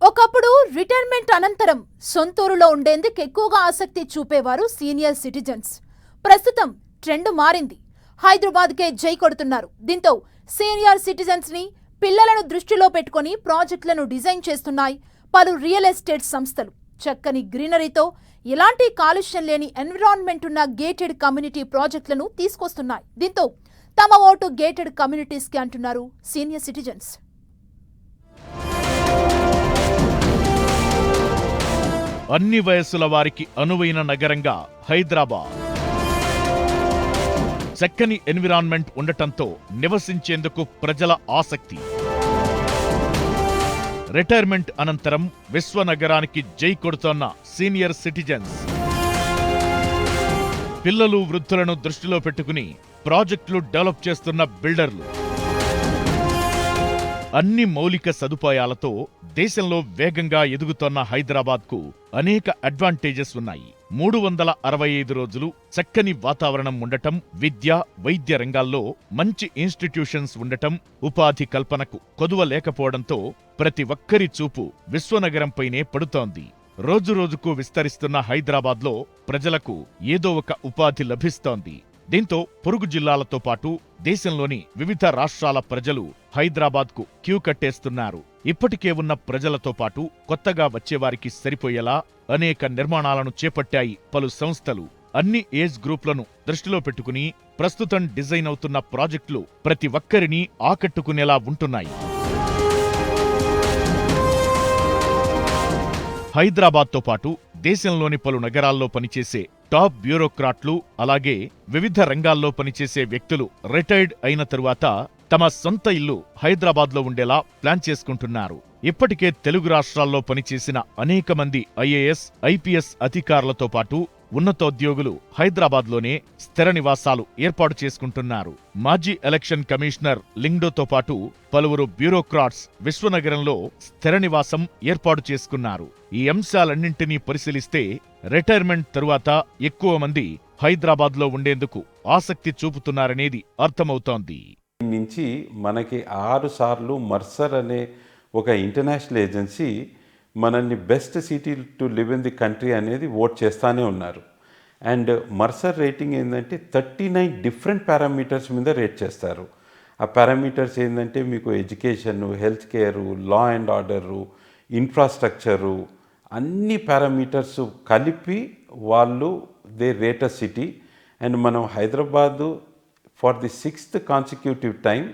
ఒకప్పుడు రిటైర్మెంట్ అనంతరం సొంతూరులో ఉండేందుకు ఎక్కువగా ఆసక్తి చూపేవారు సీనియర్ సిటిజన్స్. ప్రస్తుతం ట్రెండ్ మారింది. హైదరాబాద్కే జై కొడుతున్నారు. దీంతో సీనియర్ సిటిజన్స్ ని పిల్లలను దృష్టిలో పెట్టుకుని ప్రాజెక్టులను డిజైన్ చేస్తున్నాయి పలు రియల్ ఎస్టేట్ సంస్థలు. చక్కని గ్రీనరీతో ఎలాంటి కాలుష్యం లేని ఎన్విరాన్మెంట్ ఉన్న గేటెడ్ కమ్యూనిటీ ప్రాజెక్టులను తీసుకొస్తున్నాయి. దీంతో తమ ఓటు గేటెడ్ కమ్యూనిటీస్ కి అంటున్నారు సీనియర్ సిటిజన్స్. అన్ని వయస్సుల వారికి అనువైన నగరంగా హైదరాబాద్. చక్కని ఎన్విరాన్మెంట్ ఉండటంతో నివసించేందుకు ప్రజల ఆసక్తి. రిటైర్మెంట్ అనంతరం విశ్వనగరానికి జై కొడుతోన్న సీనియర్ సిటిజన్స్. పిల్లలు వృద్ధులను దృష్టిలో పెట్టుకుని ప్రాజెక్టులు డెవలప్ చేస్తున్న బిల్డర్లు. అన్ని మౌలిక సదుపాయాలతో దేశంలో వేగంగా ఎదుగుతోన్న హైదరాబాద్కు అనేక అడ్వాంటేజెస్ ఉన్నాయి. 365 రోజులు చక్కని వాతావరణం ఉండటం, విద్య, వైద్య రంగాల్లో మంచి ఇన్స్టిట్యూషన్స్ ఉండటం, ఉపాధి కల్పనకు కొదువ లేకపోవడంతో ప్రతి ఒక్కరి చూపు విశ్వనగరంపైనే పడుతోంది. రోజురోజుకు విస్తరిస్తున్న హైదరాబాద్లో ప్రజలకు ఏదో ఒక ఉపాధి లభిస్తోంది. దీంతో పొరుగు జిల్లాలతో పాటు దేశంలోని వివిధ రాష్ట్రాల ప్రజలు హైదరాబాద్కు క్యూ కట్టేస్తున్నారు. ఇప్పటికే ఉన్న ప్రజలతో పాటు కొత్తగా వచ్చేవారికి సరిపోయేలా అనేక నిర్మాణాలను చేపట్టాయి పలు సంస్థలు. అన్ని ఏజ్ గ్రూప్లను దృష్టిలో పెట్టుకుని ప్రస్తుతం డిజైన్ అవుతున్న ప్రాజెక్టులు ప్రతి ఒక్కరిని ఆకట్టుకునేలా ఉంటున్నాయి. హైదరాబాద్తో పాటు దేశంలోని పలు నగరాల్లో పనిచేసే టాప్ బ్యూరోక్రాట్లు, అలాగే వివిధ రంగాల్లో పనిచేసే వ్యక్తులు రిటైర్డ్ అయిన తరువాత తమ సొంత ఇల్లు హైదరాబాద్లో ఉండేలా ప్లాన్ చేసుకుంటున్నారు. ఇప్పటికే తెలుగు రాష్ట్రాల్లో పనిచేసిన అనేక మంది ఐఏఎస్, ఐపీఎస్ అధికారులతో పాటు ఉన్నతోద్యోగులు హైదరాబాద్లోనే స్థిర నివాసాలు ఏర్పాటు చేసుకుంటున్నారు. మాజీ ఎలక్షన్ కమిషనర్ లింగ్డోతో పాటు పలువురు బ్యూరోక్రాట్స్ విశ్వనగరంలో స్థిర నివాసం ఏర్పాటు చేసుకున్నారు. ఈ అంశాలన్నింటినీ పరిశీలిస్తే రిటైర్మెంట్ తరువాత ఎక్కువ మంది హైదరాబాద్లో ఉండేందుకు ఆసక్తి చూపుతున్నారనేది అర్థమవుతోంది. నుంచి మనకి 6 సార్లు మర్సర్ అనే ఒక ఇంటర్నేషనల్ ఏజెన్సీ మనల్ని best city to live in the country అనేది ఓట్ చేస్తూనే ఉన్నారు. అండ్ మర్సర్ రేటింగ్ ఏంటంటే 39 డిఫరెంట్ పారామీటర్స్ మీద రేట్ చేస్తారు. ఆ పారామీటర్స్ ఏంటంటే మీకు education, health care, law and order, infrastructure, అన్ని పారామీటర్స్ కలిపి వాళ్ళు they rate a city. And మనం Hyderabad for the 6th consecutive time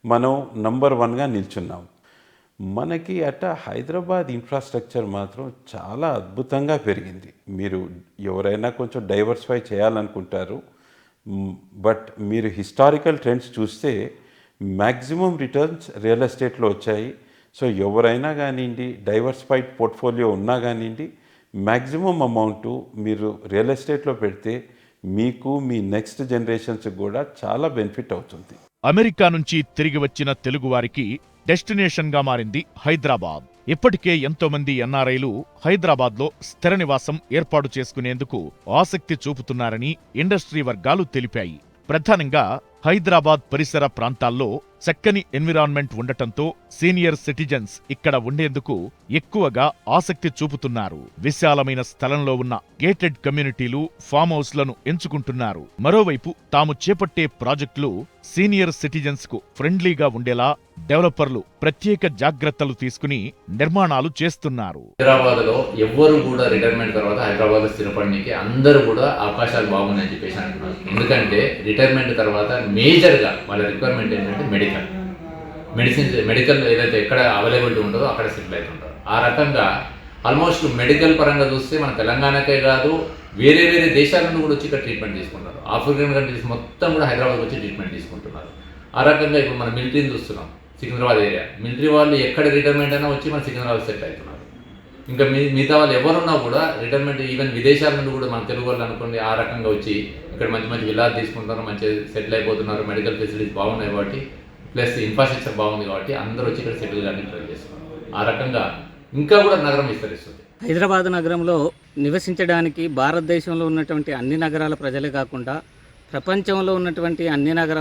మనం నంబర్ 1గా నిల్చున్నాం. మనకి హైదరాబాద్ ఇన్ఫ్రాస్ట్రక్చర్ మాత్రం చాలా అద్భుతంగా పెరిగింది. మీరు ఎవరైనా కొంచెం డైవర్సిఫై చేయాలనుకుంటారు, బట్ మీరు హిస్టారికల్ ట్రెండ్స్ చూస్తే మ్యాక్సిమం రిటర్న్స్ రియల్ ఎస్టేట్లో వచ్చాయి. సో ఎవరైనా కానివ్వండి, డైవర్సిఫైడ్ పోర్ట్ఫోలియో ఉన్నా కానివ్వండి, మ్యాక్సిమం అమౌంట్ మీరు రియల్ ఎస్టేట్లో పెడితే మీకు మీ నెక్స్ట్ జనరేషన్స్ కూడా చాలా బెనిఫిట్ అవుతుంది. అమెరికా నుంచి తిరిగి వచ్చిన తెలుగువారికి డెస్టినేషన్గా మారింది హైదరాబాద్. ఇప్పటికే ఎంతో మంది ఎన్ఆర్ఐలు హైదరాబాద్లో స్థిర నివాసం ఏర్పాటు చేసుకునేందుకు ఆసక్తి చూపుతున్నారని ఇండస్ట్రీ వర్గాలు తెలిపాయి. ప్రధానంగా హైదరాబాద్ పరిసర ప్రాంతాల్లో చక్కని ఎన్విరాన్మెంట్ ఉండటంతో సీనియర్ సిటిజన్స్ ఇక్కడ ఉండేందుకు ఎక్కువగా ఆసక్తి చూపుతున్నారు. విశాలమైన స్థలంలో ఉన్న గేటెడ్ కమ్యూనిటీలు, ఫామ్ హౌస్లను ఎంచుకుంటున్నారు. మరోవైపు తాము చేపట్టే ప్రాజెక్టులు సీనియర్ సిటిజన్స్ కు ఫ్రెండ్లీగా ఉండేలా డెవలపర్లు ప్రత్యేక జాగ్రత్తలు తీసుకుని నిర్మాణాలు చేస్తున్నారు. హైదరాబాద్ లో ఎవ్వరు కూడా రిటైర్మెంట్ తర్వాత హైదరాబాద్ లో స్థిరపడడానికి అందరూ కూడా అవకాశాలు బాగున్నాయని చెప్పేసి అంటున్నారు. ఎందుకంటే రిటైర్మెంట్ తర్వాత మేజర్గా వాళ్ళ రిక్వైర్మెంట్ ఏంటంటే మెడికల్ ఏదైతే ఎక్కడ అవైలబిలిటీ ఉంటుందో అక్కడ సెటిల్ అవుతుంటారు. ఆ రకంగా ఆల్మోస్ట్ మెడికల్ పరంగా చూస్తే మన తెలంగాణకే కాదు, వేరే వేరే దేశాల నుండి కూడా వచ్చి ఇక్కడ ట్రీట్మెంట్ తీసుకుంటారు. ఆఫ్రికన్ కంట్రీస్ మొత్తం కూడా హైదరాబాద్ వచ్చి ట్రీట్మెంట్ తీసుకుంటున్నారు. ఆ రకంగా ఇప్పుడు మన మిలిటరీని చూస్తున్నాం. సికింద్రాబాద్ ఏరియా మిలిటరీ వాళ్ళు ఎక్కడ రిటైర్మెంట్ అయినా వచ్చి మన సికింద్రాబాద్ సెటిల్ అవుతున్నారు. ఇంకా మిగతా వాళ్ళు ఎవరున్నా కూడా రిటైర్మెంట్ ఈవెన్ విదేశాల నుండి కూడా మన తెలుగు వాళ్ళు అనుకోండి ఆ రకంగా వచ్చి ఇక్కడ మంచి మంచి విల్లాలు తీసుకుంటారు, మంచిగా సెటిల్ అయిపోతున్నారు. మెడికల్ ఫెసిలిటీస్ బాగున్నాయి కాబట్టి, ప్లస్ ఇన్ఫ్రాస్ట్రక్చర్ బాగుంది కాబట్టి అందరూ వచ్చి ఇక్కడ సెటిల్ కానీ ట్రై చేస్తున్నారు. ఆ రకంగా ఇంకా కూడా నగరం విస్తరిస్తుంది. హైదరాబాద్ నగరంలో నివసించడానికి భారతదేశంలో ఉన్నటువంటి అన్ని నగరాల ప్రజలే కాకుండా ప్రపంచంలో ఉన్నటువంటి అన్ని నగర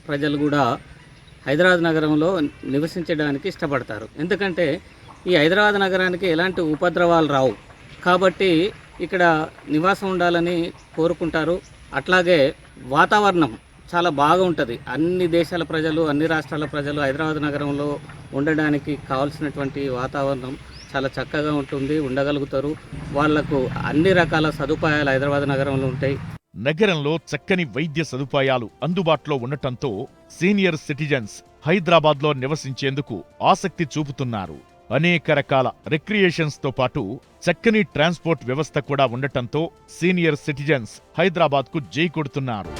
ప్రజలు కూడా హైదరాబాద్ నగరంలో నివసించడానికి ఇష్టపడతారు. ఎందుకంటే ఈ హైదరాబాద్ నగరానికి ఎలాంటి ఉపద్రవాలు రావు. కాబట్టి ఇక్కడ నివాసం ఉండాలని కోరుకుంటారు. అట్లాగే వాతావరణం చాలా బాగా ఉంటుంది. అన్ని దేశాల ప్రజలు, అన్ని రాష్ట్రాల ప్రజలు హైదరాబాద్ నగరంలో ఉండడానికి కావాల్సినటువంటి వాతావరణం చాలా చక్కగా ఉంటుంది, ఉండగలుగుతారు. వాళ్లకు అన్ని రకాల సదుపాయాలు హైదరాబాద్ నగరంలో ఉంటాయి. నగరంలో చక్కని వైద్య సదుపాయాలు అందుబాటులో ఉండటంతో సీనియర్ సిటిజన్స్ హైదరాబాద్లో నివసించేందుకు ఆసక్తి చూపుతున్నారు. అనేక రకాల రిక్రియేషన్స్ తో పాటు చక్కని ట్రాన్స్పోర్ట్ వ్యవస్థ కూడా ఉండటంతో సీనియర్ సిటిజన్స్ హైదరాబాద్కు జై కొడుతున్నారు.